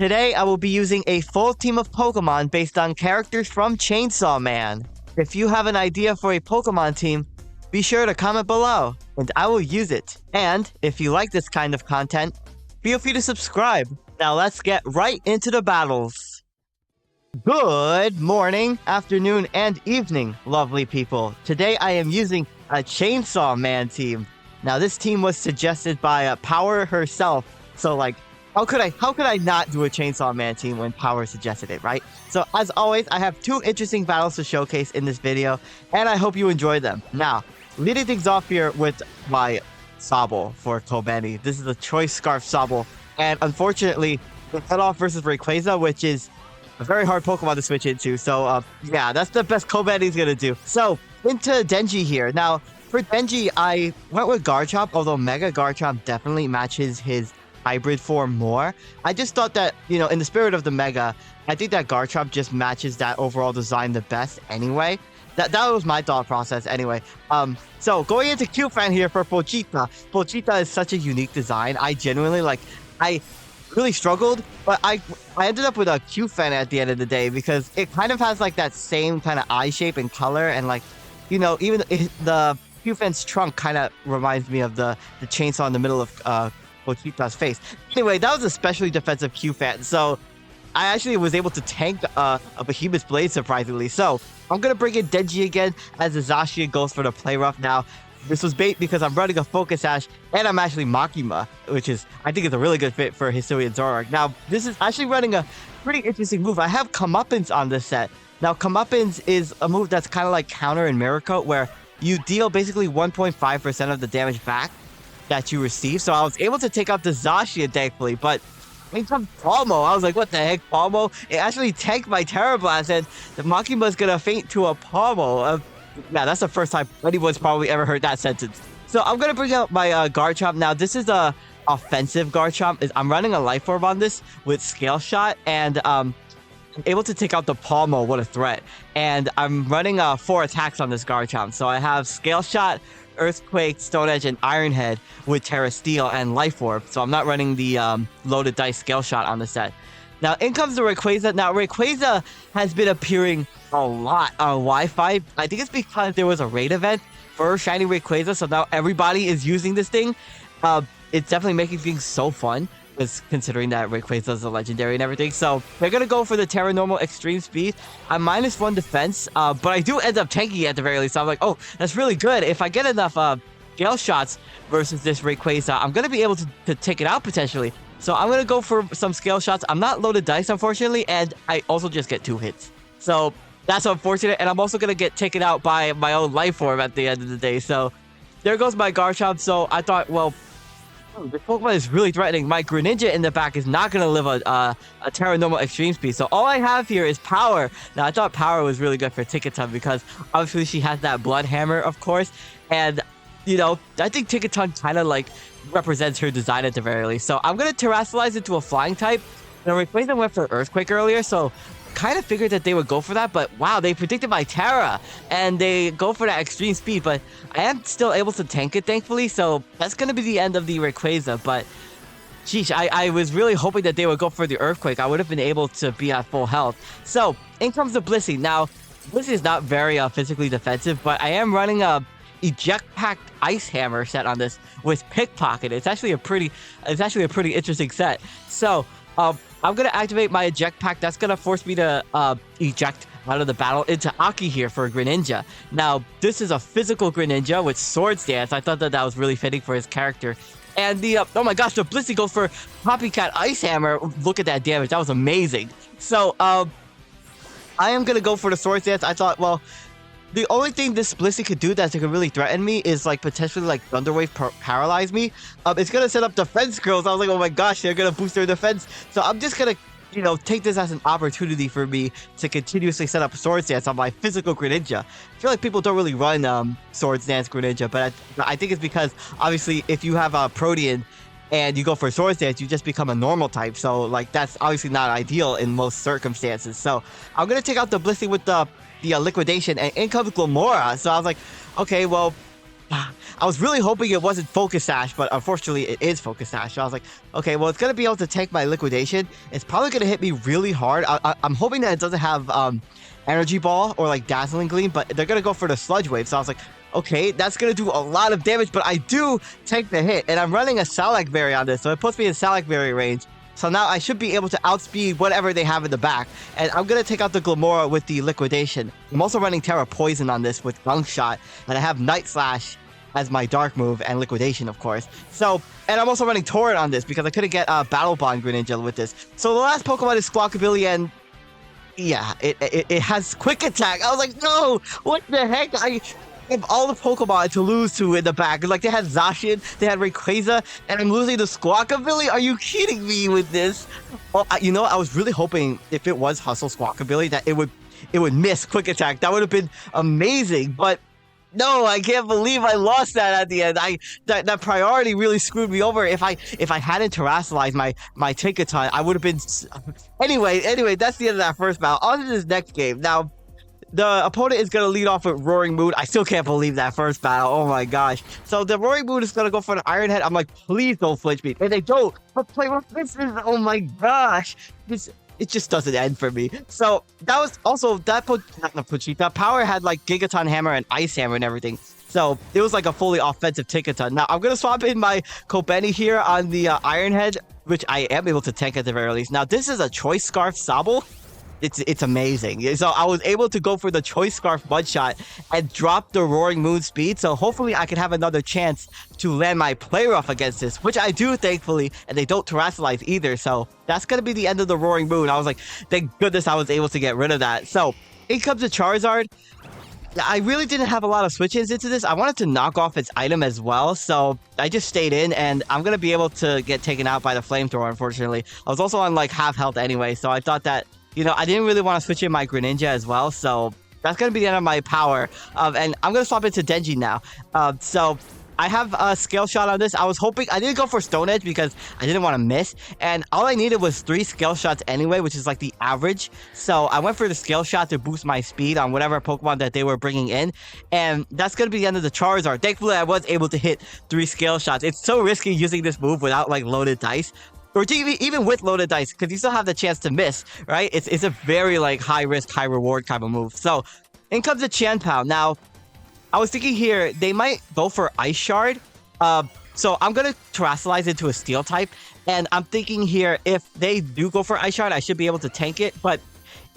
Today, I will be using a full team of Pokemon based on characters from Chainsaw Man. If you have an idea for a Pokemon team, be sure to comment below, and I will use it. And if you like this kind of content, feel free to subscribe. Now let's get right into the battles. Good morning, afternoon, and evening, lovely people. Today I am using a Chainsaw Man team. Now this team was suggested by Power herself, so how could I not do a Chainsaw Man team when Power suggested it, right? So as always, I have two interesting battles to showcase in this video, and I hope you enjoy them. Now, leading things off here with my Sobble for Kobeni. This is a Choice Scarf Sobble, and unfortunately, the cutoff versus Rayquaza, which is a very hard Pokemon to switch into. So yeah, that's the best Kobeni's gonna do. So into Denji here. Now, for Denji, I went with Garchomp, although Mega Garchomp definitely matches his hybrid form more. I just thought that, in the spirit of the Mega, I think that Garchomp just matches that overall design the best anyway. That was my thought process anyway. So going into Q-Fan here for Pochita. Pochita is such a unique design. I genuinely, I really struggled, but I ended up with a Q-Fan at the end of the day because it kind of has that same kind of eye shape and color, and even the Q-Fan's trunk kind of reminds me of the chainsaw in the middle of Pochita's face. Anyway, that was especially defensive Q-Fan, so I actually was able to tank a Behemoth's Blade, surprisingly. So I'm going to bring in Denji again as Zacian goes for the Play Rough. Now, this was bait because I'm running a Focus Sash, and I'm actually Makima, which I think is a really good fit for Hisuian Zoroark. Now, this is actually running a pretty interesting move. I have Comeuppance on this set. Now, Comeuppance is a move that's kind of like Counter and Mirror Coat, where you deal basically 1.5% of the damage back that you receive. So I was able to take out the Zacian, thankfully, but when it comes to Palmo, I was like, what the heck, Palmo? It actually tanked my Terra Blast, and the Makima's gonna faint to a Palmo. Yeah, that's the first time anyone's probably ever heard that sentence. So I'm gonna bring out my Garchomp. Now, this is a offensive Garchomp. I'm running a Life Orb on this with Scale Shot, and I'm able to take out the Palmo. What a threat. And I'm running 4 attacks on this Garchomp. So I have Scale Shot, Earthquake, Stone Edge, and Iron Head with Terra Steel and Life Orb. So I'm not running the loaded dice Scale Shot on the set. Now, in comes the Rayquaza. Now, Rayquaza has been appearing a lot on Wi-Fi. I think it's because there was a raid event for Shiny Rayquaza, so now everybody is using this thing. It's definitely making things so fun, considering that Rayquaza is a legendary and everything. So they're going to go for the Terra Normal Extreme Speed. I'm -1 defense, but I do end up tanking at the very least. So I'm like, oh, that's really good. If I get enough Scale Shots versus this Rayquaza, I'm going to be able to take it out potentially. So I'm going to go for some Scale Shots. I'm not loaded dice, unfortunately, and I also just get 2 hits. So that's unfortunate, and I'm also going to get taken out by my own Life Orb at the end of the day. So there goes my Garchomp. So I thought, well, this Pokemon is really threatening. My Greninja in the back is not going to live a Terra Normal Extreme Speed. So all I have here is Power. Now, I thought Power was really good for Ticketon because obviously she has that Blood Hammer, of course. And, I think Ticketon kind of represents her design at the very least. So I'm going to Terrasilize into a Flying type. Now, Rayquaza went for Earthquake earlier, so kind of figured that they would go for that, but wow, they predicted my Terra, and they go for that Extreme Speed, but I am still able to tank it, thankfully, so that's going to be the end of the Rayquaza, but sheesh, I was really hoping that they would go for the Earthquake. I would have been able to be at full health. So, in comes the Blissey. Now, Blissey is not very physically defensive, but I am running a Eject Pack Ice Hammer set on this with Pickpocket. It's actually a pretty interesting set. So, I'm going to activate my Eject Pack. That's going to force me to eject out of the battle into Aki here for Greninja. Now, this is a physical Greninja with Swords Dance. I thought that was really fitting for his character. And the, oh my gosh, the Blissey goes for Copycat Ice Hammer. Look at that damage. That was amazing. So, I am going to go for the Swords Dance. I thought, well, the only thing this Blissey could do that could really threaten me is potentially Thunder Wave paralyze me. It's gonna set up defense skills. I was like, oh my gosh, they're gonna boost their defense. So I'm just gonna, take this as an opportunity for me to continuously set up Swords Dance on my physical Greninja. I feel like people don't really run Swords Dance Greninja, but I think it's because obviously if you have a Protean and you go for Swords Dance, you just become a normal type. So that's obviously not ideal in most circumstances. So I'm gonna take out the Blissey with the liquidation, and in comes Glamora. So I was like, okay, well, I was really hoping it wasn't Focus Sash, but unfortunately it is Focus Sash. So I was like, okay, well, it's going to be able to take my Liquidation. It's probably going to hit me really hard. I'm hoping that it doesn't have Energy Ball or like Dazzling Gleam, but they're going to go for the Sludge Wave. So I was like, okay, that's going to do a lot of damage, but I do take the hit. And I'm running a Salac Berry on this, so it puts me in Salac Berry range. So now I should be able to outspeed whatever they have in the back. And I'm going to take out the Glamora with the Liquidation. I'm also running Terra Poison on this with Gunk Shot. And I have Night Slash as my dark move and Liquidation, of course. So, and I'm also running Torrent on this because I couldn't get Battle Bond Greninja with this. So the last Pokemon is Squawkabilly, and yeah, it has Quick Attack. I was like, no, what the heck? I have all the Pokemon to lose to in the back. Like, they had Zacian, they had Rayquaza, and I'm losing to Squawkabilly? Are you kidding me with this? Well, you know, I was really hoping if it was Hustle Squawkabilly that it would miss Quick Attack. That would have been amazing, but no, I can't believe I lost that at the end. That priority really screwed me over. If I hadn't terrestrialized my Tinkaton, I would have been. Anyway, that's the end of that first battle. On to this next game. Now, the opponent is going to lead off with Roaring Moon. I still can't believe that first battle. Oh my gosh. So the Roaring Moon is going to go for an Iron Head. I'm like, please don't flinch me. And they don't. But play with this. Oh my gosh. It just doesn't end for me. So that was also that power had like Gigaton Hammer and Ice Hammer and everything. So it was like a fully offensive Tinkaton. Now I'm gonna swap in my Kobeni here on the Iron Head, which I am able to tank at the very least. Now this is a Choice Scarf Sobble. It's amazing. So I was able to go for the Choice Scarf Mud Shot and drop the Roaring Moon speed. So hopefully I can have another chance to land my Play Rough against this, which I do, thankfully, and they don't terrestrialize either. So that's going to be the end of the Roaring Moon. I was like, thank goodness I was able to get rid of that. So in comes the Charizard. I really didn't have a lot of switch-ins into this. I wanted to knock off its item as well, so I just stayed in, and I'm going to be able to get taken out by the Flamethrower, unfortunately. I was also on like half health anyway, so I thought that, you know, I didn't really want to switch in my Greninja as well, so that's going to be the end of my power. And I'm going to swap into Denji now. So I have a Scale Shot on this. I was hoping, I didn't go for Stone Edge because I didn't want to miss. And all I needed was 3 Scale Shots anyway, which is like the average. So I went for the Scale Shot to boost my speed on whatever Pokemon that they were bringing in. And that's going to be the end of the Charizard. Thankfully, I was able to hit 3 Scale Shots. It's so risky using this move without like loaded dice. Or even with loaded dice, because you still have the chance to miss, right? It's a very like high risk, high reward kind of move. So in comes the Chanpao. Now, I was thinking here, they might go for Ice Shard. So I'm going to terrestrialize into a Steel type. And I'm thinking here, if they do go for Ice Shard, I should be able to tank it. But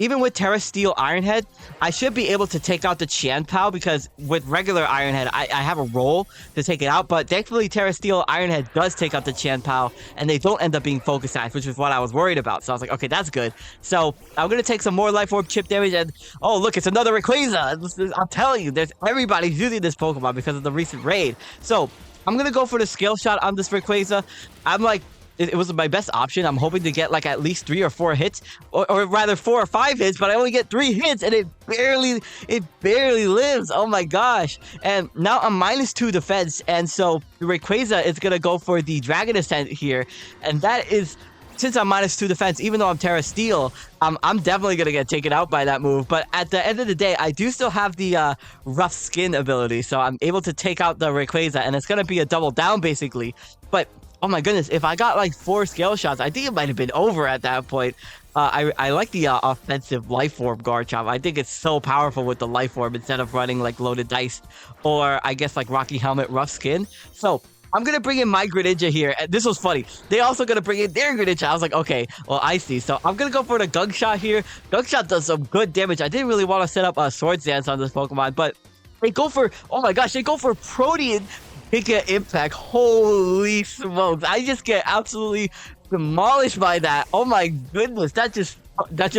even with Terra Steel Iron Head, I should be able to take out the Chanpao because with regular Iron Head, I have a roll to take it out. But thankfully, Terra Steel Iron Head does take out the Chanpao, and they don't end up being Focus Sash, which is what I was worried about. So I was like, okay, that's good. So I'm going to take some more Life Orb chip damage, and oh, look, it's another Rayquaza. I'm telling you, everybody's using this Pokemon because of the recent raid. So I'm going to go for the Scale Shot on this Rayquaza. I'm like, it was my best option. I'm hoping to get like at least 3 or 4 hits, or rather 4 or 5 hits, but I only get 3 hits and it barely lives. Oh my gosh. And now I'm -2 defense, and so Rayquaza is gonna go for the Dragon Ascent here, and that is, since I'm -2 defense, even though I'm Terra Steel, I'm definitely gonna get taken out by that move. But at the end of the day, I do still have the Rough Skin ability, so I'm able to take out the Rayquaza, and it's gonna be a double down basically. But oh my goodness, if I got like 4 Scale Shots, I think it might have been over at that point. I like the offensive Life Orb Garchomp. I think it's so powerful with the Life Orb instead of running like loaded dice, or I guess like Rocky Helmet, Rough Skin. So I'm going to bring in my Greninja here. And this was funny. They also going to bring in their Greninja. I was like, okay, well, I see. So I'm going to go for the Gunk Shot here. Gunk Shot does some good damage. I didn't really want to set up a Swords Dance on this Pokemon, but they go for, oh my gosh, they go for Protean Giga Impact. Holy smokes. I just get absolutely demolished by that. Oh my goodness. That just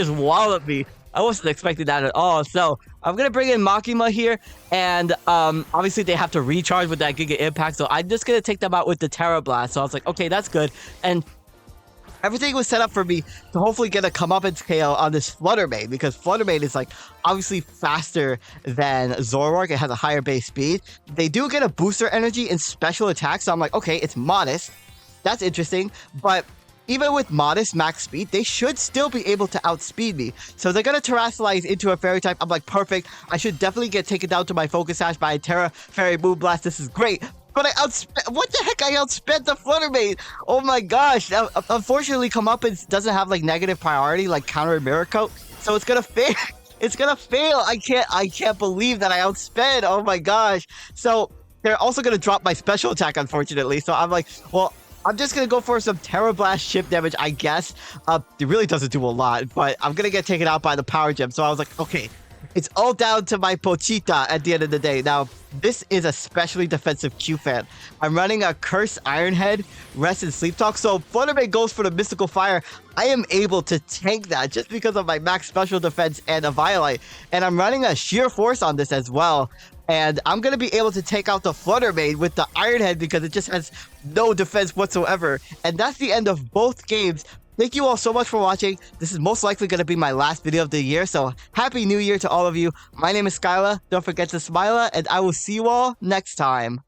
walloped me. I wasn't expecting that at all. So I'm going to bring in Makima here. And obviously they have to recharge with that Giga Impact. So I'm just going to take them out with the Terra Blast. So I was like, okay, that's good. And everything was set up for me to hopefully get a comeuppance KO on this Fluttermane, because Fluttermane is like obviously faster than Zoroark. It has a higher base speed. They do get a booster energy in special attacks, so I'm like, okay, it's modest. That's interesting, but even with modest max speed, they should still be able to outspeed me. So they're gonna Terrasilize into a Fairy type. I'm like, perfect. I should definitely get taken down to my Focus Sash by a Terra Fairy Moonblast. This is great. But I outspent. What the heck? I outspent the Fluttermane. Oh my gosh. Now, unfortunately, Comeuppance doesn't have like negative priority like Counter and Mirror Coat, so it's gonna fail. It's gonna fail. I can't believe that I outspent. Oh my gosh. So they're also gonna drop my special attack, unfortunately. So I'm like, well, I'm just gonna go for some Terra Blast chip damage, I guess. It really doesn't do a lot, but I'm gonna get taken out by the Power Gem. So I was like, okay, it's all down to my Pochita at the end of the day. Now, this is a specially defensive Q-Fan. I'm running a Curse Iron Head, Rest and Sleep Talk. So Fluttermane goes for the Mystical Fire. I am able to tank that just because of my max special defense and a Violite. And I'm running a Sheer Force on this as well. And I'm going to be able to take out the Fluttermane with the Iron Head because it just has no defense whatsoever. And that's the end of both games. Thank you all so much for watching. This is most likely going to be my last video of the year, so Happy New Year to all of you. My name is SkyLaaa. Don't forget to smile, and I will see you all next time.